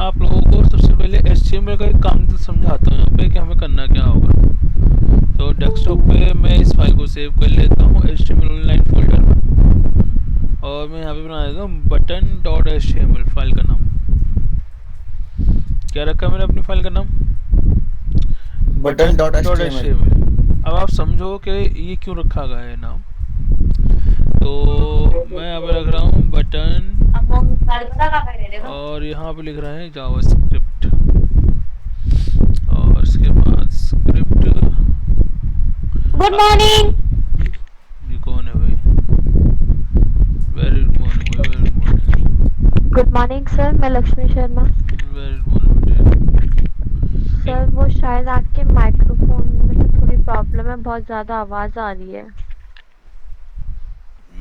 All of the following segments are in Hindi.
आप लोगों को सबसे पहले HTML का एक काम तो समझाता हूँ यहाँ पे कि हमें करना क्या होगा। तो डेस्कटॉप पे मैं इस फाइल को सेव कर लेता हूँ HTML ऑनलाइन फोल्डर में, और मैं यहाँ पे बना देता हूँ बटन डॉट HTML फाइल का नाम। क्या रखा मैंने अपनी फाइल का नाम? Button dot dot HTML। HTML। अब आप समझो कि ये क्यों रखा गया है नाम। तो मैं यहाँ पे रख रहा हूँ बटन, और यहाँ पे लिख रहे हैं जावास्क्रिप्ट, और इसके बाद स्क्रिप्ट। Good morning. ये कौन है भाई? वेरी गुड मॉर्निंग भाई, very good morning. Good morning sir, मैं Lakshmi Sharma. Very good morning बेटे। सर वो शायद आपके माइक्रोफोन में ना थोड़ी प्रॉब्लम है, बहुत ज़्यादा आवाज़ आ रही है।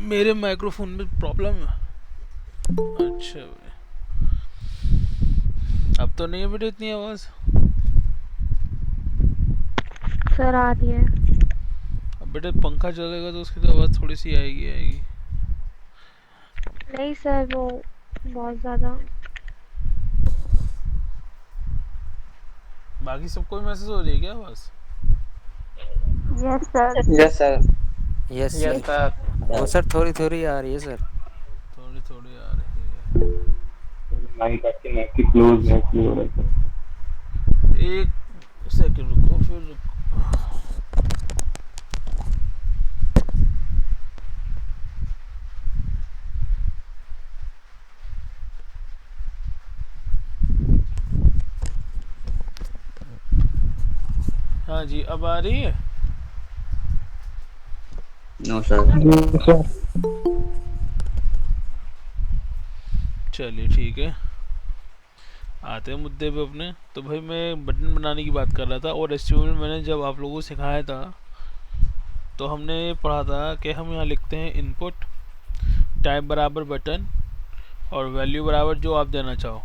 मेरे माइक्रोफोन में प्रॉब्लम है? अच्छा भाई, अब तो नहीं है बेटे इतनी आवाज़? सर आ रही है। अब बेटे पंखा चलेगा तो उसकी तो आवाज़ थोड़ी सी आएगी आएगी। नहीं सर, वो बहुत ज़्यादा। बाकी सबको भी मैसेज हो रही है क्या आवाज़? Yes sir. Yes sir. Yes yes sir. Sir. वो सर थोड़ी थोड़ी आ रही है सर। थोड़ी थोड़ी आ रही है। माइक आपके नेक के क्लोज है इसलिए हो रहा है। एक सेकंड रुको, फिर रुको। हाँ जी, अब आ रही है? No sir. चलिए ठीक है, आते हैं मुद्दे पे अपने। तो भाई मैं बटन बनाने की बात कर रहा था, और HTML मैंने जब आप लोगों को सिखाया था तो हमने पढ़ा था कि हम यहाँ लिखते हैं इनपुट, टाइप बराबर बटन, और वैल्यू बराबर जो आप देना चाहो।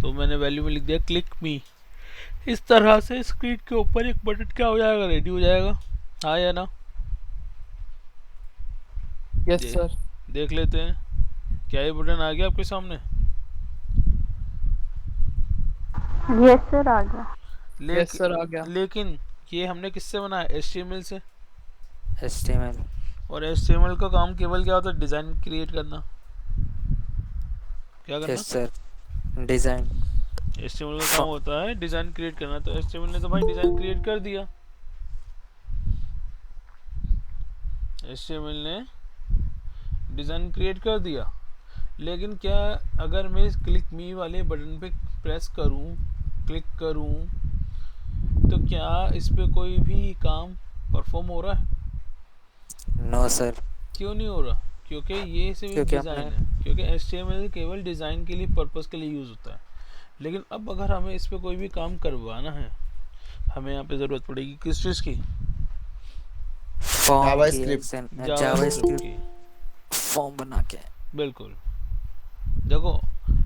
तो मैंने वैल्यू में लिख दिया क्लिक मी। इस तरह से स्क्रीन के ऊपर एक बटन क्या हो जाएगा, रेडी हो जाएगा। हाँ या ना? Yes they, sir. देख लेते हैं क्या ये बटन आ गया आपके सामने। यस सर आ गया। यस सर आ गया। लेकिन ये हमने किससे बनाया? HTML से। HTML। और HTML का काम केवल क्या होता है? डिज़ाइन क्रिएट करना। क्या करना? Yes sir, design. HTML का काम होता है डिज़ाइन क्रिएट करना। तो HTML ने तो भाई डिज़ाइन क्रिएट कर दिया। HTML ने डिज़ाइन क्रिएट कर दिया, लेकिन क्या अगर मैं इस क्लिक मी वाले बटन पे प्रेस करूं, क्लिक करूं, तो क्या इस पे कोई भी काम परफॉर्म हो रहा है? No sir. क्यों नहीं हो रहा? क्योंकि ये सिर्फ एक क्योंकि हमने डिज़ाइन है। क्योंकि HTML केवल डिज़ाइन के लिए, पर्पस के लिए यूज़ होता है। लेकिन अब अगर हमें इस पे कोई भी काम करवाना है, हमें यहाँ पे ज़रूरत पड़ेगी किस चीज़ की? फॉर्म की, जावास्क्रिप्ट। जावास्क्रिप्ट जावास्क्रिप्ट की। फॉर्म बना के। बिल्कुल। देखो,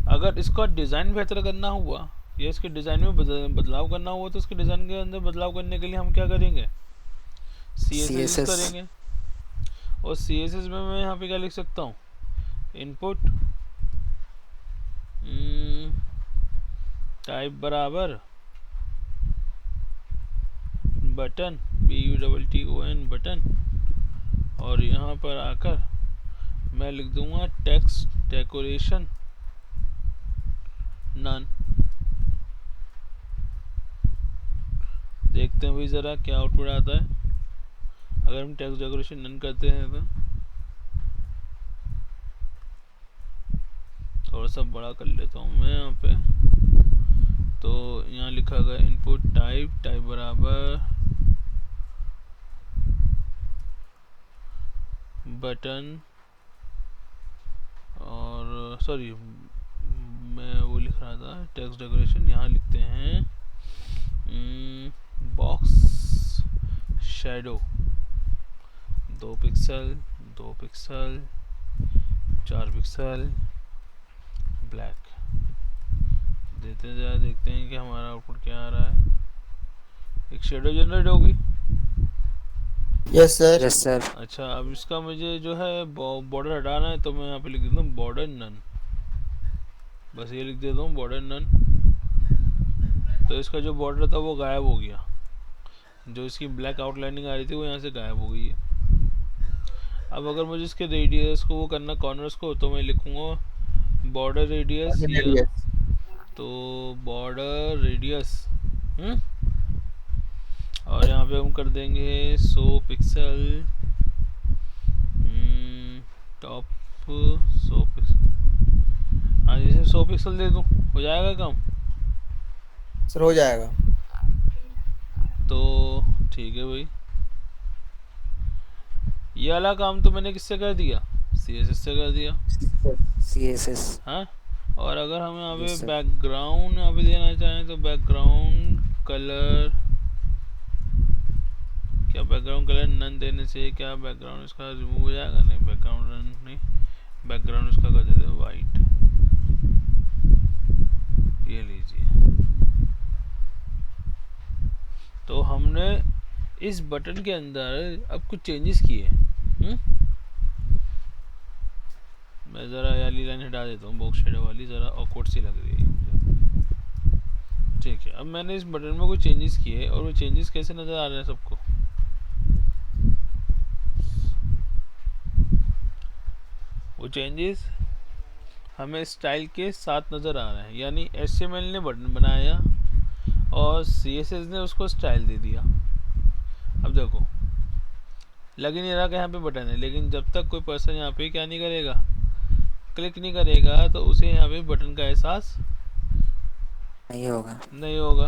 अगर इसका डिज़ाइन बेहतर करना हुआ, या इसके डिज़ाइन में बदलाव करना हुआ, तो इसके डिज़ाइन के अंदर बदलाव करने के लिए हम क्या करेंगे? CSS use CSS। करेंगे। और CSS में मैं यहाँ पे क्या लिख सकता हूँ? इनपुट टाइप बराबर बटन, BUTTON बटन, और यहाँ पर आकर मैं लिख दूंगा टेक्स्ट डेकोरेशन नन। देखते हैं भाई ज़रा क्या आउटपुट आता है अगर हम टेक्स्ट डेकोरेशन नन करते हैं। तो थोड़ा सा बड़ा कर लेता हूँ मैं यहाँ पे। तो यहाँ लिखा गया इनपुट टाइप बराबर बटन, और सॉरी मैं वो लिख रहा था टेक्स्ट डेकोरेशन। यहाँ लिखते हैं box shadow 2 pixel, 2 pixel, 4 pixel, black देते हैं। ज़रा देखते हैं कि हमारा आउटपुट क्या आ रहा है। एक शेडो जनरेट होगी। Yes sir. Yes sir. अच्छा, अब इसका मुझे जो है बॉर्डर हटाना है, तो मैं यहाँ पे लिख देता हूँ बॉर्डर नन। बस ये लिख देता हूँ बॉर्डर नन। तो इसका जो बॉर्डर था वो गायब हो गया, जो इसकी ब्लैक आउटलाइनिंग आ रही थी वो यहाँ से गायब हो गई है। अब अगर मुझे इसके रेडियस को वो करना कॉर्नर्स को, तो मैं लिखूँगा बॉर्डर रेडियस या तो बॉर्डर रेडियस और यहाँ पे हम कर देंगे 100 पिक्सल टॉप 100 पिक्सल। हाँ जैसे 100 पिक्सल दे दूँ हो जाएगा काम सर हो जाएगा। तो ठीक है भाई। ये वाला काम तो मैंने किससे कर दिया, CSS से कर दिया। CSS। हाँ और अगर हम यहाँ पे Yes, sir. बैकग्राउंड यहाँ पे देना चाहें तो बैकग्राउंड कलर, क्या बैकग्राउंड कलर नन देने से क्या बैकग्राउंड इसका रिमूव हो जाएगा? नहीं, बैकग्राउंड नन नहीं, बैकग्राउंड इसका कर देते हैं वाइट। ये लीजिए। तो हमने इस बटन के अंदर अब कुछ चेंजेस किए। मैं ज़रा वाली लाइन हटा देता हूँ, बॉक्स शेडो वाली ज़रा ऑकवर्ड सी लग रही है मुझे। ठीक है, अब मैंने इस बटन में कुछ चेंजेस किए और वो चेंजेस कैसे नज़र आ रहे हैं सबको? वो चेंजेस हमें स्टाइल के साथ नज़र आ रहे हैं, यानी HTML ने बटन बनाया और CSS ने उसको स्टाइल दे दिया। अब देखो लग ही नहीं रहा कि यहाँ पे बटन है, लेकिन जब तक कोई पर्सन यहाँ पे क्या नहीं करेगा, क्लिक नहीं करेगा, तो उसे यहाँ पे बटन का एहसास नहीं होगा। नहीं होगा।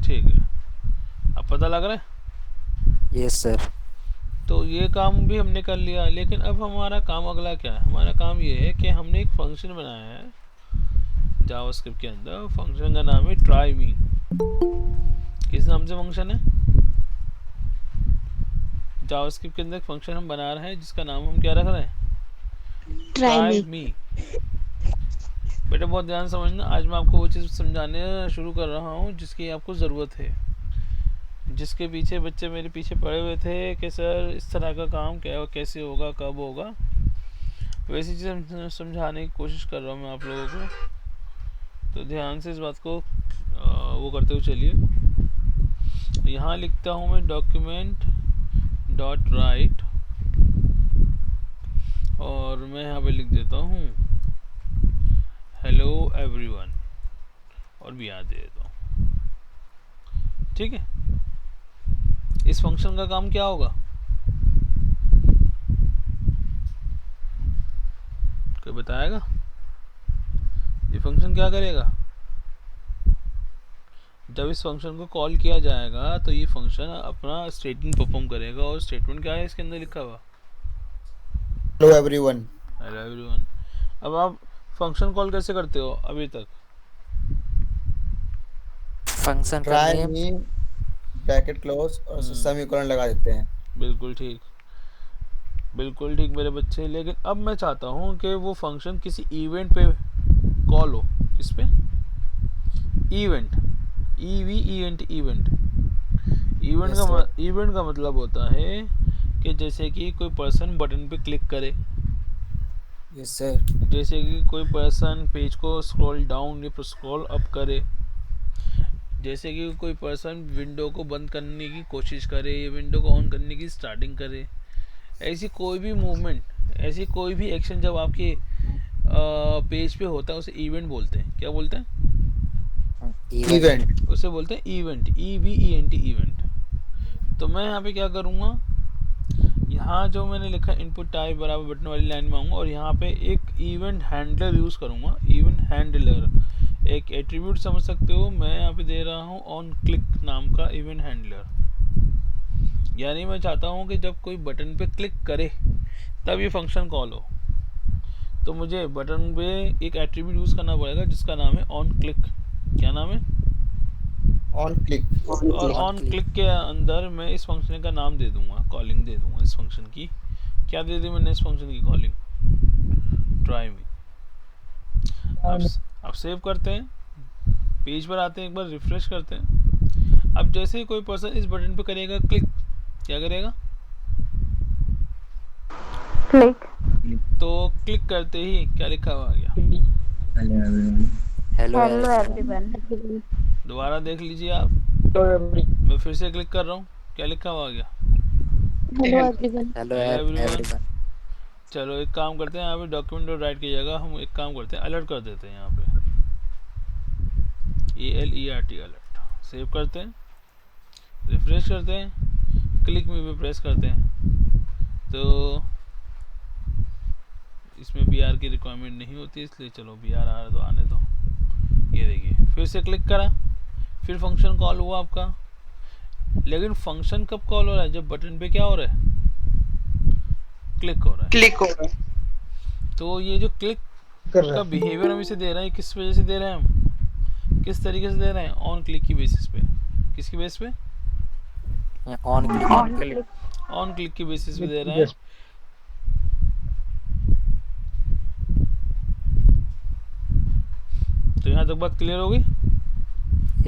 ठीक है, अब पता लग रहा है? Yes sir. तो ये काम भी हमने कर लिया, लेकिन अब हमारा काम अगला क्या है? हमारा काम ये है कि हमने एक फंक्शन बनाया है जावास्क्रिप्ट के अंदर। फंक्शन का नाम है ट्राई मी। किस नाम से फंक्शन है? जावास्क्रिप्ट के अंदर एक फंक्शन हम बना रहे हैं जिसका नाम हम क्या रख रहे हैं? Try me. बेटा बहुत ध्यान समझना, आज मैं आपको वो चीज़ समझाने शुरू कर रहा हूँ जिसकी आपको ज़रूरत है, जिसके पीछे बच्चे मेरे पीछे पड़े हुए थे कि सर इस तरह का काम क्या कैसे होगा, कब होगा, वैसी चीज़ समझाने की कोशिश कर रहा हूँ मैं आप लोगों को। तो ध्यान से इस बात को वो करते हुए चलिए। यहाँ लिखता हूँ मैं डॉक्यूमेंट डॉट राइट और मैं यहाँ पे लिख देता हूँ हेलो एवरीवन और भी यहाँ दे देता हूँ। ठीक है, इस फंक्शन का काम क्या होगा? कोई बताएगा? ये फंक्शन क्या करेगा? जब इस फंक्शन को कॉल किया जाएगा तो ये फंक्शन अपना स्टेटमेंट परफॉर्म करेगा। और स्टेटमेंट क्या है इसके अंदर लिखा हुआ? Hello everyone. Hello everyone. अब आप फंक्शन कॉल कैसे करते हो अभी तक? फंक्शन का ट्राई नेम मी ब्रैकेट क्लोज और सेमीकोलन लगा देते हैं। बिल्कुल ठीक, बिल्कुल ठीक मेरे बच्चे। लेकिन अब मैं चाहता हूँ कि वो फंक्शन किसी इवेंट पे कॉल हो। किस पे? Event, EVENT, event. इवेंट का मतलब होता है कि जैसे कि कोई पर्सन बटन पे क्लिक करे, यस सर। जैसे कि कोई पर्सन पेज को स्क्रॉल डाउन या स्क्रॉल अप करे, जैसे कि कोई पर्सन विंडो को बंद करने की कोशिश करे या विंडो को ऑन करने की स्टार्टिंग करे। ऐसी कोई भी मूवमेंट, ऐसी कोई भी एक्शन जब आपके पेज पे होता है उसे इवेंट बोलते हैं। क्या बोलते हैं? इवेंट। उसे बोलते हैं इवेंट, EVENT, इवेंट। तो मैं यहाँ पे क्या करूँगा, यहाँ जो मैंने लिखा इनपुट टाइप बराबर बटन वाली लाइन में आऊँगा और यहाँ पे एक इवेंट हैंडलर यूज़ करूँगा। इवेंट हैंडलर एक एट्रीब्यूट समझ सकते हो, मैं यहाँ पे दे रहा हूँ ऑन क्लिक नाम का इवेंट हैंडलर। यानी मैं चाहता हूँ कि जब कोई बटन पे क्लिक करे तब ये फंक्शन कॉल हो, तो मुझे बटन पे एक एट्रीब्यूट यूज़ करना पड़ेगा जिसका नाम है ऑन क्लिक। क्या नाम है? On click. और ऑन क्लिक के अंदर मैं इस फंक्शन का नाम दे दूंगा, कॉलिंग दे दूंगा इस फंक्शन की। क्या दे दी मैंने इस फंक्शन की? Calling try me. अब सेव करते हैं, पेज पर आते हैं, एक बार रिफ्रेश करते हैं। अब जैसे ही कोई पर्सन इस बटन पे करेगा क्लिक, क्या करेगा? क्लिक। तो क्लिक करते ही क्या लिखा हुआ आ गया? Hello hello everyone. एवरीवन। दोबारा देख लीजिए आप, मैं फिर से क्लिक कर रहा हूँ, क्या लिखा हुआ आ गया? Hello everyone. Hello hello everyone. Everyone. चलो एक काम करते हैं, यहाँ पे डॉक्यूमेंट और राइट की जगह हम एक काम करते हैं, अलर्ट कर देते हैं यहाँ पे, ALERT अलर्ट। सेव करते हैं, रिफ्रेश करते हैं, क्लिक में भी प्रेस करते हैं, तो इसमें BR की रिक्वायरमेंट नहीं होती, इसलिए चलो BR आ रहा तो आने दो। ये देखिए फिर से क्लिक करा, फिर फंक्शन कॉल हुआ आपका, लेकिन फंक्शन कब कॉल हो रहा है? जब बटन पे क्या हो रहा है? क्लिक हो रहा है। तो ये जो क्लिक का बिहेवियर हम इसे दे रहे हैं, किस वजह से दे रहे हैं हम, किस तरीके से दे रहे हैं? ऑन क्लिक की बेसिस पे। किसकी बेस पे? On click. ऑन क्लिक की बेसिस पे दे रहे हैं। तो यहाँ तक बात क्लियर हो गई?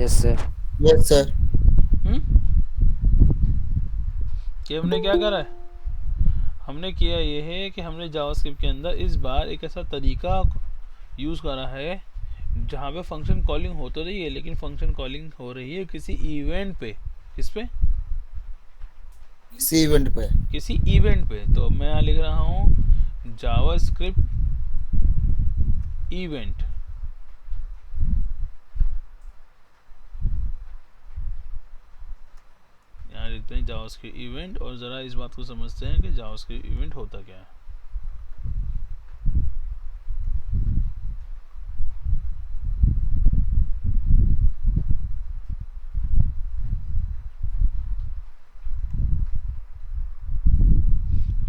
Yes sir. Yes sir. कि हमने क्या करा है? हमने किया ये है कि हमने जावास्क्रिप्ट के अंदर इस बार एक ऐसा तरीका यूज़ करा है जहाँ पे फंक्शन कॉलिंग हो तो रही है, लेकिन फंक्शन कॉलिंग हो रही है किसी इवेंट पे। किस पे? किसी इवेंट पे। किसी इवेंट पे। तो मैं यहाँ लिख रहा हूँ जावास्क्रिप्ट इवेंट। यहाँ लिखते हैं जावास्क्रिप्ट इवेंट, और ज़रा इस बात को समझते हैं कि जावास्क्रिप्ट इवेंट होता क्या है।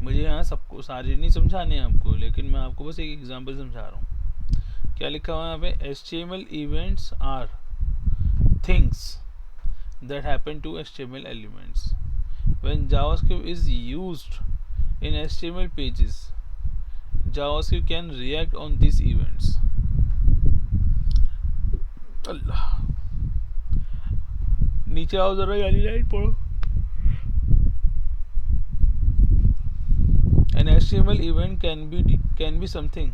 मुझे यहाँ सबको सारी नहीं समझाने हैं आपको, लेकिन मैं आपको बस एक एग्जांपल समझा रहा हूँ। क्या लिखा हुआ है यहाँ पे? HTML events are things that happen to HTML elements. When JavaScript is used in HTML pages, JavaScript can react on these events. अल्लाह, नीचे आओ जरा, वाली लाइन पढ़ो। An HTML event can be something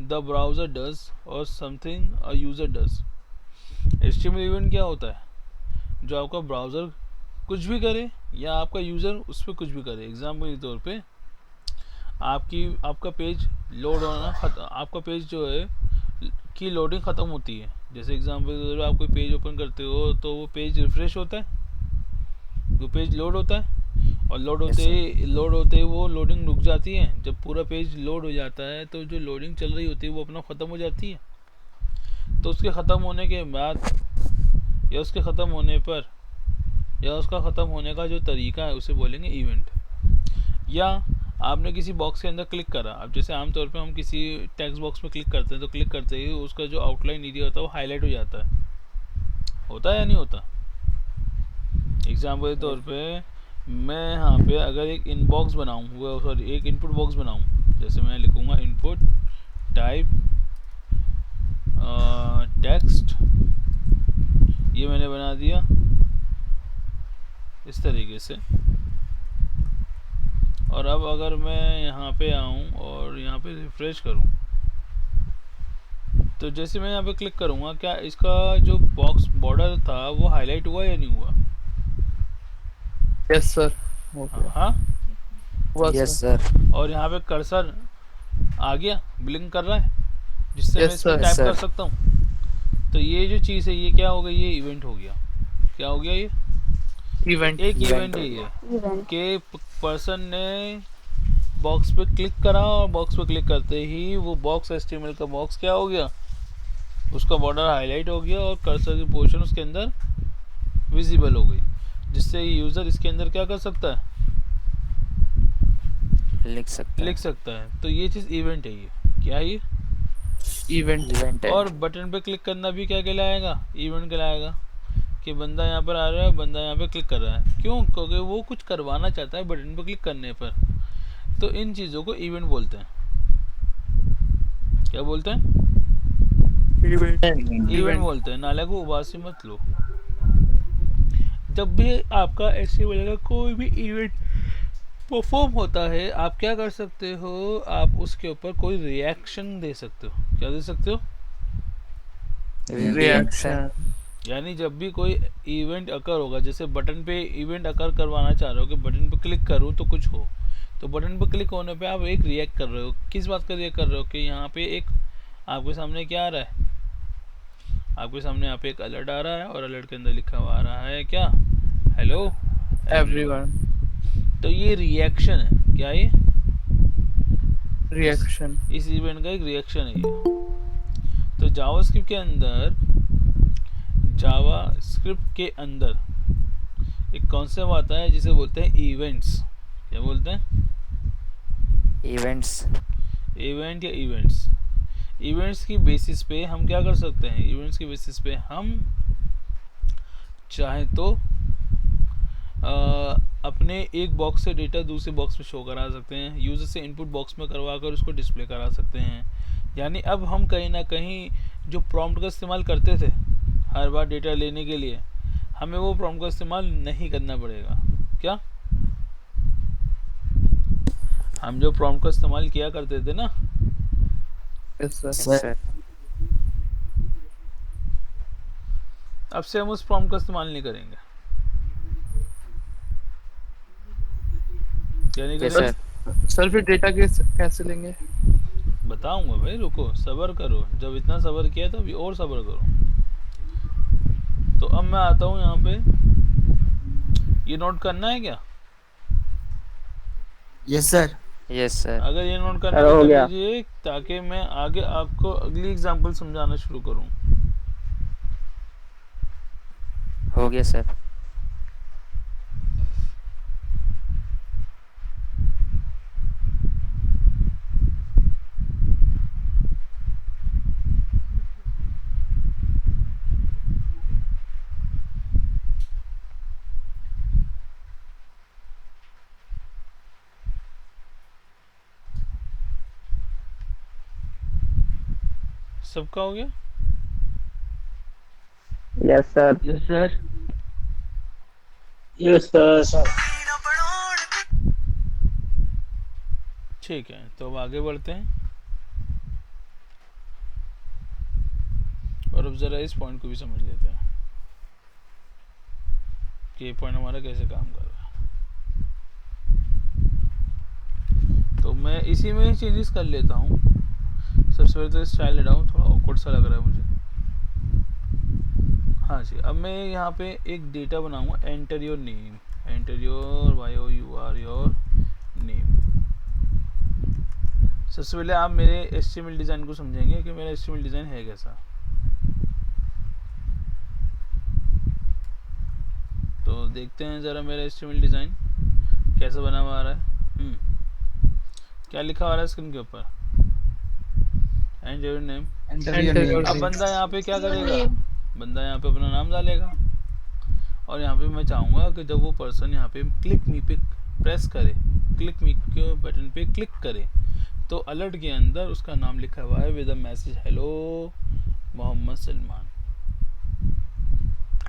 the browser does or something a user does. HTML event क्या होता है? जो आपका ब्राउज़र कुछ भी करे या आपका यूज़र उस पर कुछ भी करे। एग्जाम्पल के तौर पे आपका पेज लोड होना आपका पेज जो है की लोडिंग ख़त्म होती है। जैसे एग्जाम्पल के तौर पे आप कोई पेज ओपन करते हो तो वो पेज रिफ्रेश होता है, वो पेज लोड होता है, और लोड होते ही वो लोडिंग रुक जाती है। जब पूरा पेज लोड हो जाता है तो जो लोडिंग चल रही होती है वो अपना ख़त्म हो जाती है। तो उसके ख़त्म होने के बाद या उसके ख़त्म होने पर या उसका ख़त्म होने का जो तरीका है उसे बोलेंगे इवेंट। या आपने किसी बॉक्स के अंदर क्लिक करा, अब जैसे आमतौर पे हम किसी टेक्स्ट बॉक्स में क्लिक करते हैं तो क्लिक करते ही उसका जो आउटलाइन एरिया होता है वो हाईलाइट हो जाता है या नहीं होता? एग्जाम्पल के तौर पे मैं यहाँ पे अगर एक इनबॉक्स बनाऊँ, वो सॉरी एक इनपुट बॉक्स बनाऊँ, जैसे मैं लिखूँगा इनपुट टाइप टेक्स्ट, ये मैंने बना दिया इस तरीके से। और अब अगर मैं यहाँ पे आऊँ और यहाँ पे रिफ्रेश करूँ, तो जैसे मैं यहाँ पे क्लिक करूँगा, क्या इसका जो बॉक्स बॉर्डर था वो हाईलाइट हुआ या नहीं हुआ? Yes sir. हाँ, यस सर। और यहाँ पे कर्सर आ गया, ब्लिंक कर रहा है, जिससे मैं Yes, इस पर sir. टाइप Yes, कर sir. सकता हूँ। तो ये जो चीज़ है ये क्या हो गई? ये इवेंट हो गया। क्या हो गया? ये इवेंट। एक इवेंट है ये कि पर्सन ने बॉक्स पे क्लिक करा और बॉक्स पे क्लिक करते ही वो बॉक्स HTML का बॉक्स क्या हो गया? उसका बॉर्डर हाईलाइट हो गया और कर्सर की पोजीशन उसके अंदर विजिबल हो गई, जिससे यूज़र इसके अंदर क्या कर सकता है? लिख सकता है। तो ये चीज़ इवेंट है। ये क्या है? ये इवेंट है। और बटन पे क्लिक करना भी क्या कहलाएगा? इवेंट कहलाएगा। कि बंदा यहाँ पर आ रहा है, बंदा यहाँ पे क्लिक कर रहा है, क्यों? क्योंकि वो कुछ करवाना चाहता है बटन पे क्लिक करने पर। तो इन चीज़ों को इवेंट बोलते हैं। क्या बोलते हैं? इवेंट बोलते हैं। नाले को उबासी मत लो। जब भी आपका HTML का कोई भी इवेंट परफॉर्म होता है, आप क्या कर सकते हो, आप उसके ऊपर कोई रिएक्शन दे सकते हो। क्या दे सकते हो? रिएक्शन। यानी जब भी कोई इवेंट अकर होगा, जैसे बटन पे इवेंट अकर करवाना चाह रहे हो कि बटन पे क्लिक करूँ तो कुछ हो, तो बटन पे क्लिक होने पे आप एक रिएक्ट कर रहे हो। किस बात का रिएक्ट कर रहे हो कि यहाँ पे एक आपके सामने क्या आ रहा है, आपके सामने यहाँ पे एक अलर्ट आ रहा है और अलर्ट के अंदर लिखा हुआ आ रहा है क्या, हेलो एवरीवन। तो ये रिएक्शन है। क्या ये? रिएक्शन। इस इवेंट का एक रिएक्शन है ये। तो जावास्क्रिप्ट के अंदर, जावास्क्रिप्ट के अंदर एक कॉन्सेप्ट आता है जिसे बोलते हैं इवेंट्स। क्या बोलते हैं? इवेंट्स। इवेंट या इवेंट्स। इवेंट्स की बेसिस पे हम क्या कर सकते हैं, इवेंट्स की बेसिस पे हम चाहे तो अपने एक बॉक्स से डेटा दूसरे बॉक्स में शो करा सकते हैं, यूज़र से इनपुट बॉक्स में करवा कर उसको डिस्प्ले करा सकते हैं। यानी अब हम कहीं ना कहीं जो प्रॉम्प्ट का इस्तेमाल करते थे हर बार डेटा लेने के लिए, हमें वो प्रॉम्प्ट का इस्तेमाल नहीं करना पड़ेगा। क्या? हम जो प्रॉम्प्ट का इस्तेमाल किया करते थे ना, यस सर। सर। अब से हम उस प्रॉम्प्ट का इस्तेमाल नहीं करेंगे। क्या नहीं यस करेंगे? सर। सर फिर डेटा कैसे लेंगे? बताऊंगा भाई, रुको, सब्र करो। जब इतना सब्र किया तो अभी और सब्र करो। तो अब मैं आता हूँ यहाँ पे, ये नोट करना है क्या? Yes sir. Yes sir. अगर ये नोट करना हो है तो गया। लीजिए, ताकि मैं आगे आपको अगली एग्जांपल समझाना शुरू करूँ। हो गया सर। सबका हो गया? Yes sir. Yes sir. Yes sir. ठीक है, तो अब आगे बढ़ते हैं और अब ज़रा इस पॉइंट को भी समझ लेते हैं कि ये पॉइंट हमारा कैसे काम कर रहा है। तो मैं इसी में चेंजेस कर लेता हूँ। सबसे पहले तो स्टाइल ले रहा हूँ, थोड़ा ऑकवर्ड सा लग रहा है मुझे। हाँ जी, अब मैं यहाँ पे एक डेटा बनाऊँगा, enter your name, enter your YOUR your name. सबसे पहले आप मेरे HTML डिज़ाइन को समझेंगे कि मेरा HTML डिज़ाइन है कैसा। तो देखते हैं ज़रा मेरा HTML डिज़ाइन कैसा बना हुआ आ रहा है। क्या लिखा हुआ है स्क्रीन के ऊपर? Enter your name. अब बंदा यहाँ पे क्या करेगा, बंदा यहाँ पे अपना नाम डालेगा और यहाँ पे मैं चाहूँगा कि जब वो पर्सन यहाँ पे क्लिक मी पे प्रेस करे, क्लिक मी के बटन पे क्लिक करे, तो अलर्ट के अंदर उसका नाम लिखा हुआ है with a message hello Mohammad Salman.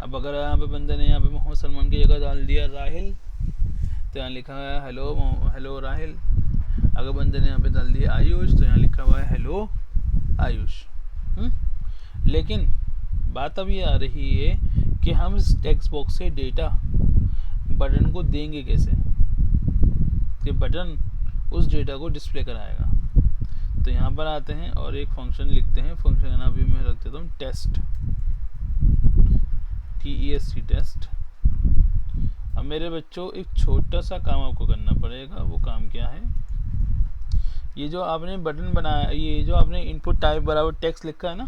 अब अगर यहाँ पे बंदे ने यहाँ पे मोहम्मद सलमान की जगह डाल दिया राहिल, तो यहाँ लिखा है हेलो राहिल। अगर बंदे ने यहाँ पे डाल दिया आयुष, तो यहाँ लिखा हुआ है हेलो आयुष। लेकिन बात अब ये आ रही है कि हम इस टेक्स्ट बॉक्स से डेटा बटन को देंगे कैसे, कि बटन उस डेटा को डिस्प्ले कराएगा। तो यहाँ पर आते हैं और एक फंक्शन लिखते हैं। फंक्शन का नाम भी मैं रख देता हूँ टेस्ट, TEST टेस्ट। अब मेरे बच्चों एक छोटा सा काम आपको करना पड़ेगा। वो काम क्या है, ये जो आपने बटन बनाया, ये जो आपने इनपुट टाइप बराबर टेक्स्ट लिखा है ना,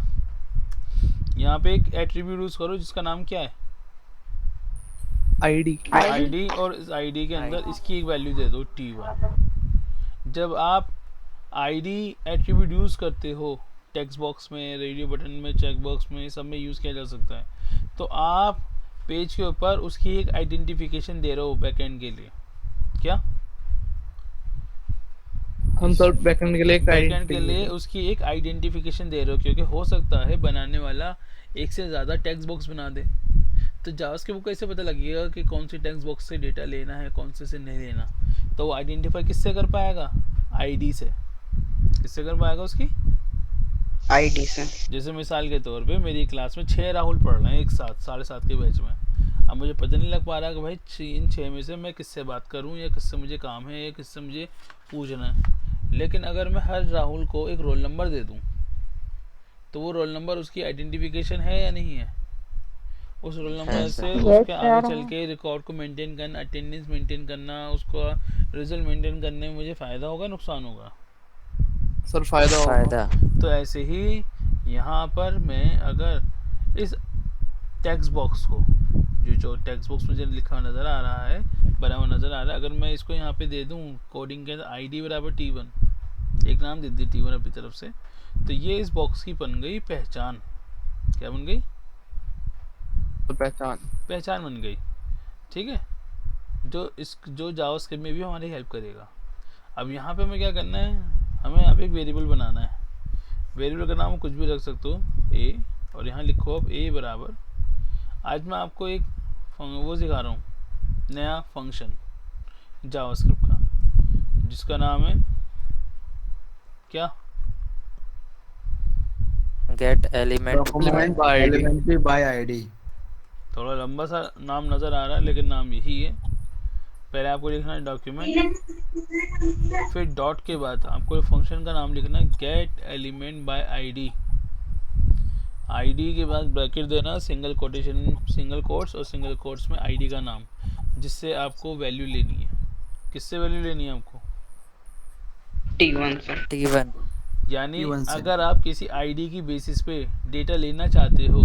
यहाँ पे एक एट्रीब्यूट यूज करो जिसका नाम क्या है, आईडी। और इस आईडी के अंदर इसकी एक वैल्यू दे दो T1। जब आप आईडी एट्रीब्यूट यूज करते हो टेक्स्ट बॉक्स में, रेडियो बटन में, चेक बॉक्स में, सब में यूज़ किया जा सकता है, तो आप पेज के ऊपर उसकी एक आइडेंटिफिकेशन दे रहे हो बैकएंड के लिए। क्या? हम सर बैकएंड के लिए बैकएंड के लिए उसकी एक आइडेंटिफिकेशन दे रहे हो, क्योंकि हो सकता है बनाने वाला एक से ज़्यादा टेक्स्ट बॉक्स बना दे। तो जावास्क्रिप्ट को कैसे पता लगेगा कि कौन सी टेक्स्ट बॉक्स से डेटा लेना है, कौन से नहीं लेना? तो वो आइडेंटिफाई किससे कर पाएगा? आईडी से। किससे कर पाएगा? उसकी आईडी से। जैसे मिसाल के तौर पे मेरी क्लास में 6 राहुल पढ़ रहे हैं एक साथ 7:30 के बैच में। अब मुझे पता नहीं लग पा रहा कि भाई इन 6 में से मैं किससे बात करूं, या किससे मुझे काम है, या किससे मुझे पूछना है। लेकिन अगर मैं हर राहुल को एक रोल नंबर दे दूं, तो वो रोल नंबर उसकी आइडेंटिफिकेशन है या नहीं है? उस रोल नंबर है से सर। उसके Yes, आगे sir. चल के रिकॉर्ड को मेंटेन करना, अटेंडेंस मेंटेन करना, उसका रिजल्ट मेंटेन करने में मुझे फ़ायदा होगा, नुकसान होगा? सर फायदा होगा। फायदा। तो ऐसे ही यहाँ पर मैं अगर इस टेक्स्ट बॉक्स को, जो टेक्स्ट बॉक्स मुझे लिखा हुआ नज़र आ रहा है, बना हुआ नज़र आ रहा है, अगर मैं इसको यहाँ पे दे दूँ कोडिंग के अंदर ID बराबर T1, एक नाम दे दी T1 अपनी तरफ से, तो ये इस बॉक्स की बन गई पहचान। क्या बन गई? तो पहचान बन गई। ठीक है, जो जावास्क्रिप्ट में भी हमारी हेल्प करेगा। अब यहाँ पे हमें क्या करना है? हमें यहाँ पे एक वेरिएबल बनाना है। वेरिएबल का नाम कुछ भी रख सकते हो, ए, और यहाँ लिखो अब ए बराबर, आज मैं आपको एक वो सिखा रहा हूँ, नया फंक्शन जावास्क्रिप्ट का, जिसका नाम है क्या? Get element elementary by ID. थोड़ा लंबा सा नाम नज़र आ रहा है, लेकिन नाम यही है। पहले आपको लिखना है डॉक्यूमेंट, फिर डॉट के बाद आपको फंक्शन का नाम लिखना है gate element by ID. ID के बाद ब्रैकेट देना, सिंगल कोटेशन, सिंगल कोट्स और सिंगल कोट्स में आईडी का नाम, जिससे आपको वैल्यू लेनी है। किससे वैल्यू लेनी है आपको? T1 से। T1। यानी T1 से। अगर आप किसी आईडी की बेसिस पे डेटा लेना चाहते हो,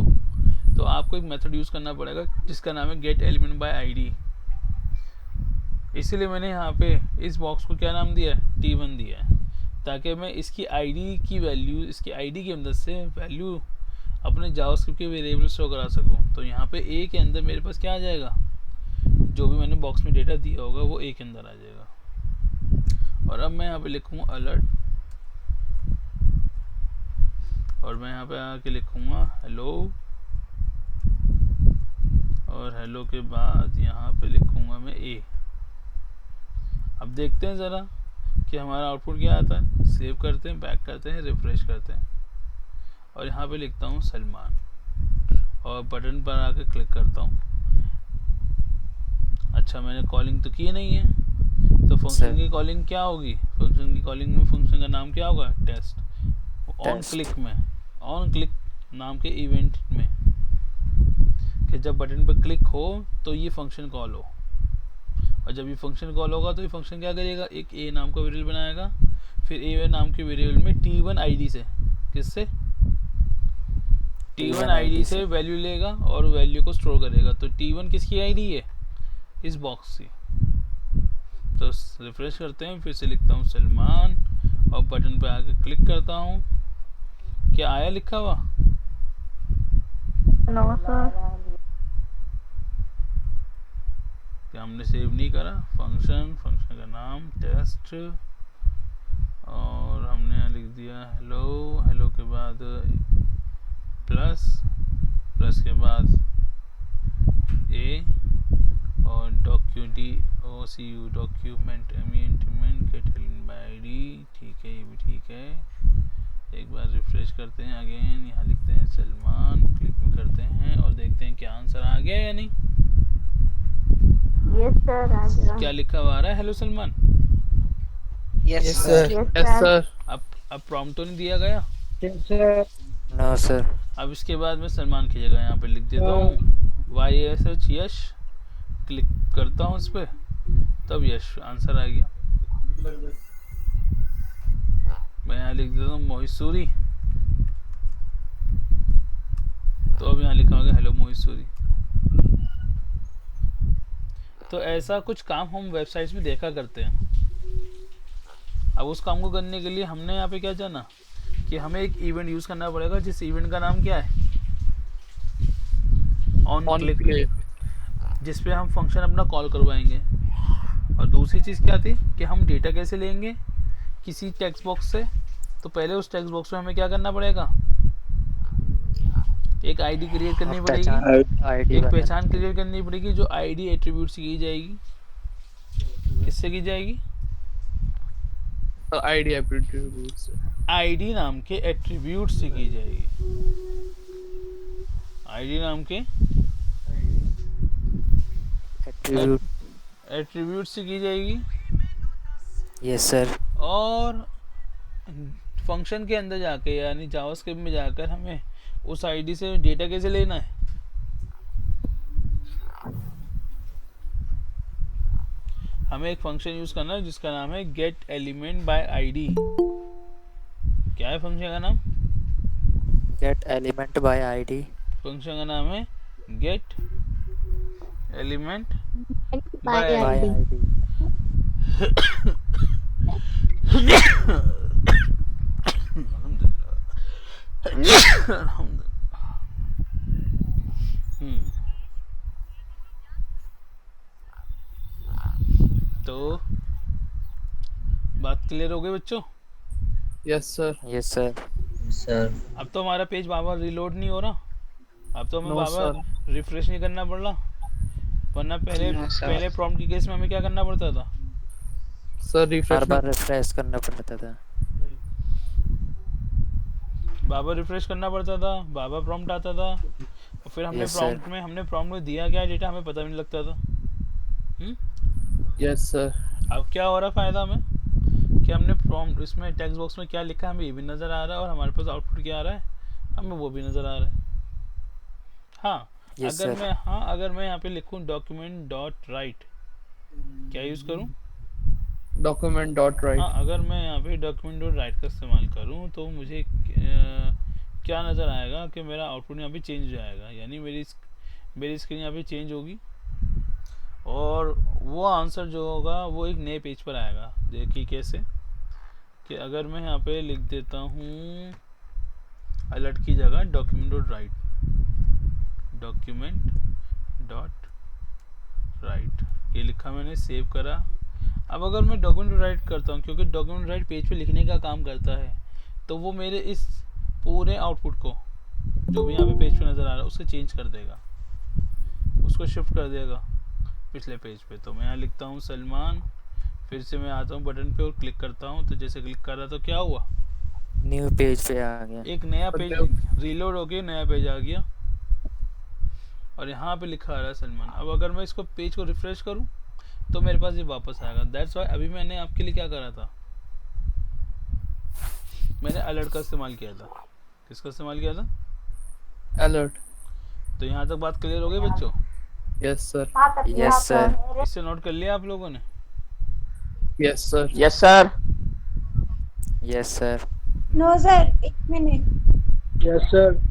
तो आपको एक मेथड यूज़ करना पड़ेगा जिसका नाम है गेट एलिमेंट बाय आईडी। इसीलिए मैंने यहाँ पे इस बॉक्स को क्या नाम दिया है? T1 दिया है, ताकि मैं इसकी आईडी की वैल्यू, इसकी आईडी की मदद से वैल्यू अपने जावास्क्रिप्ट के वेरिएबल स्टोर करा सकूँ। तो यहाँ पे ए के अंदर मेरे पास क्या आ जाएगा? जो भी मैंने बॉक्स में डेटा दिया होगा वो ए के अंदर आ जाएगा। और अब मैं यहाँ पे लिखूँगा अलर्ट, और मैं यहाँ पे आके लिखूँगा हेलो, और हेलो के बाद यहाँ पे लिखूँगा मैं ए। अब देखते हैं ज़रा कि हमारा आउटपुट क्या आता है। सेव करते हैं, बैक करते हैं, रिफ्रेश करते हैं, और यहाँ पे लिखता हूँ सलमान, और बटन पर आके क्लिक करता हूँ। अच्छा, मैंने कॉलिंग तो की नहीं है, तो फंक्शन की कॉलिंग क्या होगी? फंक्शन की कॉलिंग में फंक्शन का नाम क्या होगा? टेस्ट। ऑन क्लिक में, ऑन क्लिक नाम के इवेंट में, कि जब बटन पर क्लिक हो तो ये फंक्शन कॉल हो, और जब ये फंक्शन कॉल होगा तो ये फंक्शन क्या करेगा? एक ए नाम का वेरिएबल बनाएगा, फिर ए नाम के वेरिएबल में T1 आईडी से, किससे? T1 आईडी से वैल्यू लेगा और वैल्यू को स्टोर करेगा। तो T1 किसकी आईडी है? इस बॉक्स की। तो रिफ्रेश करते हैं, फिर से लिखता हूँ सलमान, और बटन पर आके क्लिक करता हूँ। क्या आया लिखा हुआ? No sir. कि हमने सेव नहीं करा। फंक्शन का नाम टेस्ट, और हमने यहाँ लिख दिया हेलो, हेलो के बाद प्लस के बाद ए, और document gate element by ID. ठीक है, ये भी ठीक है। एक बार रिफ्रेश करते हैं अगेन, यहाँ लिखते हैं सलमान, क्लिक में करते हैं और देखते हैं क्या आंसर आ गया या नहीं। यस सर, आ गया। क्या लिखा हुआ आ रहा है? Hello Salman. Yes yes sir. Sir. Yes sir. अब प्रॉम्प्ट तो नहीं दिया गया। No sir. अब इसके बाद मैं सलमान की जगह यहाँ पे लिख देता हूँ YSH यश, क्लिक करता हूँ इस पर, तब यश आंसर आ गया। मैं यहाँ लिख देता हूँ मोहित सूरी, तो अब यहाँ लिखा होगा हेलो मोहित सूरी। तो ऐसा कुछ काम हम वेबसाइट्स में देखा करते हैं। अब उस काम को करने के लिए हमने यहाँ पे क्या जाना कि हमें एक इवेंट यूज़ करना पड़ेगा, जिस इवेंट का नाम क्या है? ऑन क्लिक, जिस पे हम फंक्शन अपना कॉल करवाएंगे। और दूसरी चीज़ क्या थी कि हम डेटा कैसे लेंगे किसी टेक्स्ट बॉक्स से। तो पहले उस टेक्स्ट बॉक्स में हमें क्या करना पड़ेगा? एक आईडी क्रिएट करनी अब पड़ेगी, पहचान आईडी एक बनानी पहचान क्रिएट करनी पड़ेगी जो आईडी एट्रीब्यूट से की जाएगी। किससे की जाएगी? सर आईडी एट्रीब्यूट से। आईडी नाम के एट्रीब्यूट से की जाएगी। आईडी नाम के एट्रीब्यूट। एट्रीब्यूट से की जाएगी। Yes sir. और फंक्शन के अंदर जाके यानी जावास्क्रिप्ट में जाकर हमें उस आईडी से डेटा कैसे लेना है? हमें एक फंक्शन यूज करना है जिसका नाम है गेट एलिमेंट बाय आईडी। क्या है फंक्शन का नाम? Gate element by ID. Function का नाम है gate element by bye ID. ID. तो बात क्लियर हो गई बच्चों? Yes sir. Yes sir. Sir अब तो हमारा पेज बार रिलोड नहीं हो रहा, अब तो हमें No, बार रिफ्रेश नहीं करना पड़ रहा, वरना पहले No, sir. पहले प्रॉम्प्ट की केस में हमें क्या करना पड़ता था? सर बार रिफ्रेश। बार रिफ्रेश करना पड़ता था। बार रिफ्रेश करना पड़ता था, बार प्रॉम्प्ट आता था, और फिर हमने Yes, sir. प्रॉम्प्ट में दिया क्या डेटा हमें पता भी नहीं लगता था। Yes sir. अब क्या हो रहा फायदा हमें कि हमने प्रॉम्प्ट इसमें टेक्स्ट बॉक्स में क्या लिखा है हमें ये भी नज़र आ रहा है, और हमारे पास आउटपुट क्या आ रहा है हमें वो भी नज़र आ रहा है। हाँ Yes, अगर sir. अगर मैं यहाँ पे लिखूँ डॉक्यूमेंट डॉट राइट, क्या यूज़ करूँ? डॉक्यूमेंट डॉट हाँ राइट। अगर मैं यहाँ पे डॉक्यूमेंट डॉट राइट का इस्तेमाल करूँ तो मुझे क्या नज़र आएगा कि मेरा आउटपुट यहाँ पे चेंज हो जाएगा, यानी मेरी स्क्रीन यहाँ पे चेंज होगी, और वो आंसर जो होगा वो एक नए पेज पर आएगा। देखिए कैसे कि अगर मैं यहाँ पे लिख देता हूँ अलर्ट की जगह document dot right, document dot right ये लिखा मैंने, सेव करा। अब अगर मैं डॉक्यूमेंट राइट करता हूँ, क्योंकि डॉक्यूमेंट राइट पेज पे लिखने का काम करता है, तो वो मेरे इस पूरे आउटपुट को जो भी यहाँ पे पेज पे नज़र आ रहा है उससे चेंज कर देगा, उसको शिफ्ट कर देगा पिछले पेज पे। तो मैं यहाँ लिखता हूँ सलमान, फिर से मैं आता हूँ बटन पे और क्लिक करता हूँ, तो जैसे क्लिक कर रहा तो क्या हुआ, न्यू पेज पे आ गया। एक नया पेज रीलोड होके नया पेज आ गया, और यहाँ पे लिखा आ रहा है सलमान। अब अगर मैं इसको पेज को रिफ्रेश करूँ तो मेरे पास ये वापस आएगा। दैट्स वाई अभी मैंने आपके लिए क्या करा था, मैंने अलर्ट का इस्तेमाल किया था। किसका इस्तेमाल किया था? अलर्ट। तो यहाँ तक बात क्लियर हो गई बच्चों? Yes sir. Yes sir. इससे नोट कर लिया आप लोगों ने? Yes sir. Yes, sir. Yes sir. No sir, एक मिनट। Yes sir.